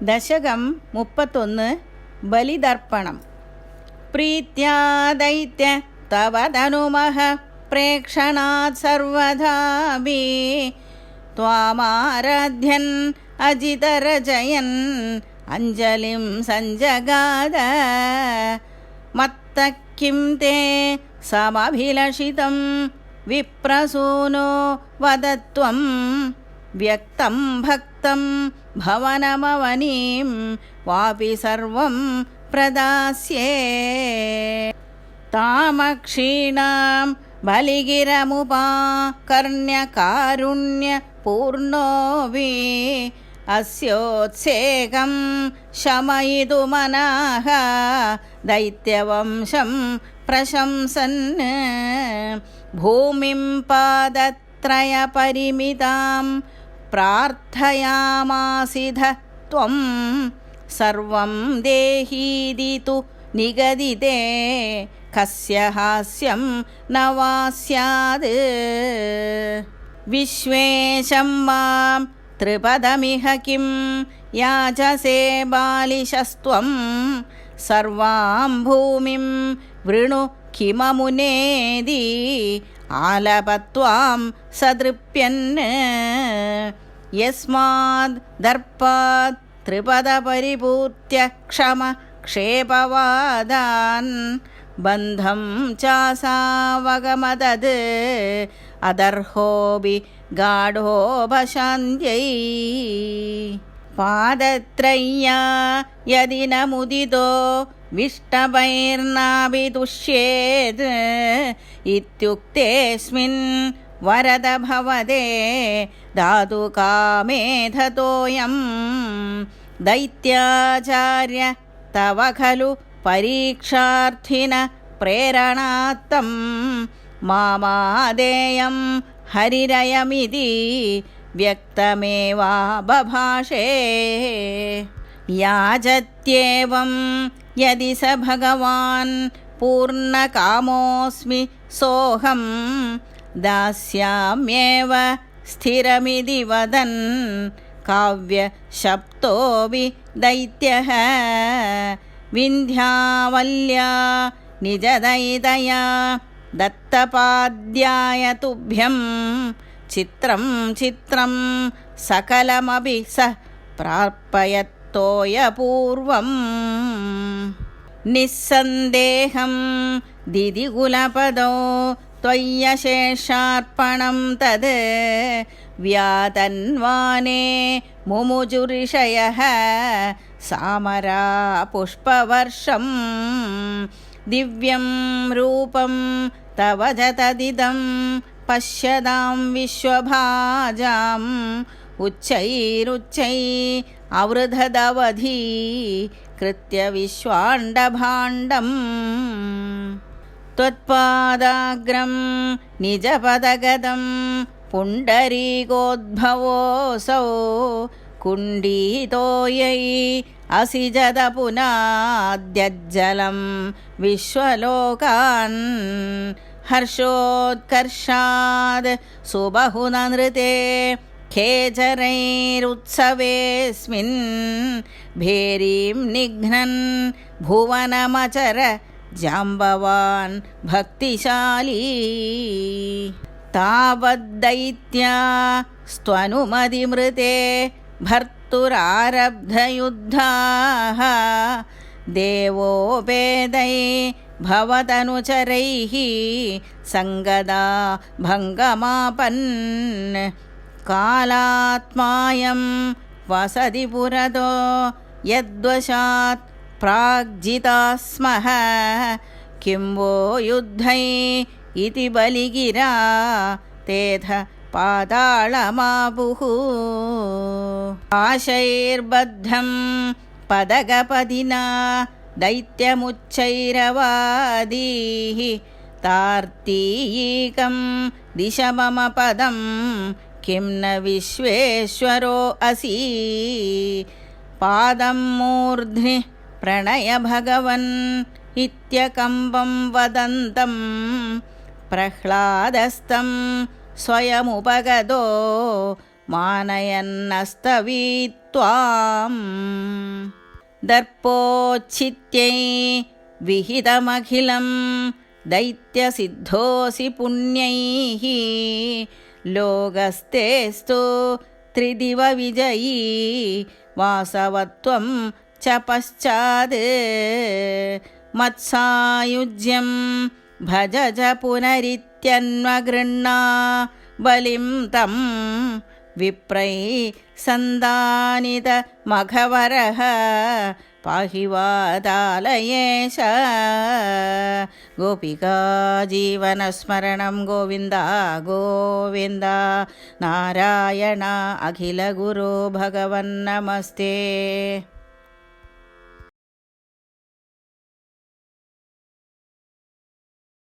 ദശകം 31 ബലിതർപ്പണം. പ്രീത്യാ ദൈത്യ തവ തനുമഃ പ്രേക്ഷണാത് സർവധാപി ത്വാമാരാധ്യൻ അജിതരജയൻ അഞ്ജലിം സഞ്ജഗാദ മത്തഃ കിം തേ സമഭിലഷിതം വിപ്രസൂനോ വദത്വം വ്യക്തം ഭക്തം ഭവനമവനീം വാപി സർവം പ്രദാസ്യേ താമക്ഷീണാം ബലിഗിരമുപാകർണ്യകാരുണ്യപൂർണോവി അസ്യോത്സേകം ശമയിതുമനാഃ ദൈത്യവംശം പ്രശംസൻ ഭൂമിം പാദത്രയപരിമിതാം പ്രാർത്ഥയാമാസിധ ത്വം സർവം ദേഹീതി തു നിഗദിതേ കസ്യ ഹാസ്യം ന വാ സ്യാത് വിശ്വേശം മാം ത്രിപദമിഹ കിം യാചസേ ബാലിശസ്ത്വം സർവാം ഭൂമിം വൃണു കിമമുനേതി ആലപത്വാം സതൃപ്യൻ യസ്മാദ് ദർപ്പാത് ത്രിപദപരിപൂർത്യ ക്ഷമ ക്ഷേപവാദാൻ ബന്ധം ചാസാവഗമദത് അദർഹോബി ഗാഢോപശാന്ത്यै പാദത്രയ്യാ യദി ന മുദിതോ വിഷ്ടഭൈർനാഭിതുഷ്യേത് ഇത്യുക്തേസ്മിൻ വരദ ഭവതേ ധാതു കാമേധതോയം ദൈത്യാചാര്യ തവ ഖലു പരീക്ഷാർത്ഥിന പ്രേരണാത്തം മാമാദേയം ഹരിരയമിതി വ്യക്തമേവാ ബഭാഷേ യാചത്യേവം യദി സ ഭഗവാൻ പൂർണ്ണകാമോസ്മി സോഹം ദാസ്യാമ്യേവ സ്ഥിരമിതി വദൻ കാവ്യശബ്ദോപി ദൈത്യഃ വിന്ധ്യാവല്യാ നിജദയിതയാ ദത്തപാദ്യായ തുഭ്യം ചിത്രം ചിത്രം സകലമപി സ പ്രാർപ്പയത്തോയപൂർവം നിസ്സന്ദേഹം ദിദികുലപദോ ത്വയ്യശേഷാർപ്പണം തത് വ്യാതന്വാനേ മുമുജുഋഷയഃ സാമരാ പുഷ്പവർഷം ദിവ്യം രൂപം തവ ച തദിദം പശ്യതാം വിശ്വഭാജാം ഉച്ചൈരുച്ചൈ അവൃധദവധി കൃത്യ വിശ്വാണ്ഡഭാണ്ഡം ത്വത്പാദാഗ്രം നിജപദഗതം പുണ്ഡരീകോദ്ഭവോऽസൗ കുണ്ഡീതോയൈ അസിജത പുനാദ്യജ്ജലം വിശ്വലോകാൻ ഹർഷോത്കർഷാദ് സുബഹുന നൃതേ ഖേചരൈരുത്സവേസ്മിൻ ഭേരീം നിഘ്നൻ ഭുവനമചര ജാംബവാൻ ഭക്തിശാലീ താവദ്ദൈത്യാ സ്ത്വനുമതിമൃതേ ഭർത്തുരാരബ്ധയുദ്ധാഃ ദേവോപേതൈ ഭവതനുചരൈഃ സംഗദാ ഭംഗമാപൻ കാലാത്മായം വസതി പുരതോ യദ്വശാത് പ്രാഗ്ജിതാസ്മഃ കിം വോ യുദ്ധൈ ഇതി ബലിഗിരാ തേധ പാതാളമാപുഃ ആശൈർബദ്ധം പദഗപദിനാ ദൈത്യമുച്ചൈരവാദീഃ താർത്തീയികം ദിശ മമ പദം കിം ന വിശ്വേശ്വരോ അസി പാദം മൂർധ്നി പ്രണയ ഭഗവൻ ഇത്യകമ്പം വദന്തം പ്രഹ്ലാദസ്തം സ്വയമുപഗതോ മാനയന്നസ്തവീത്വമേവ त्वाम् दर्पोच्छित्यै विहितमखिलं दैत्यसिद्धोऽसि पुण्यैः लोकस्तेस्तु त्रिदिवविजयी वासवत्वं च पश्चात् मत्सायुज्यं भज च पुनरित्यन्वगृह्णा बलिं तं विप्रै सन्दानितमघवरः पाहि वातालयेश। गोपिका जीवनस्मरणं गोविन्द गोविन्द। नारायण अखिलगुरो भगवन् नमस्ते।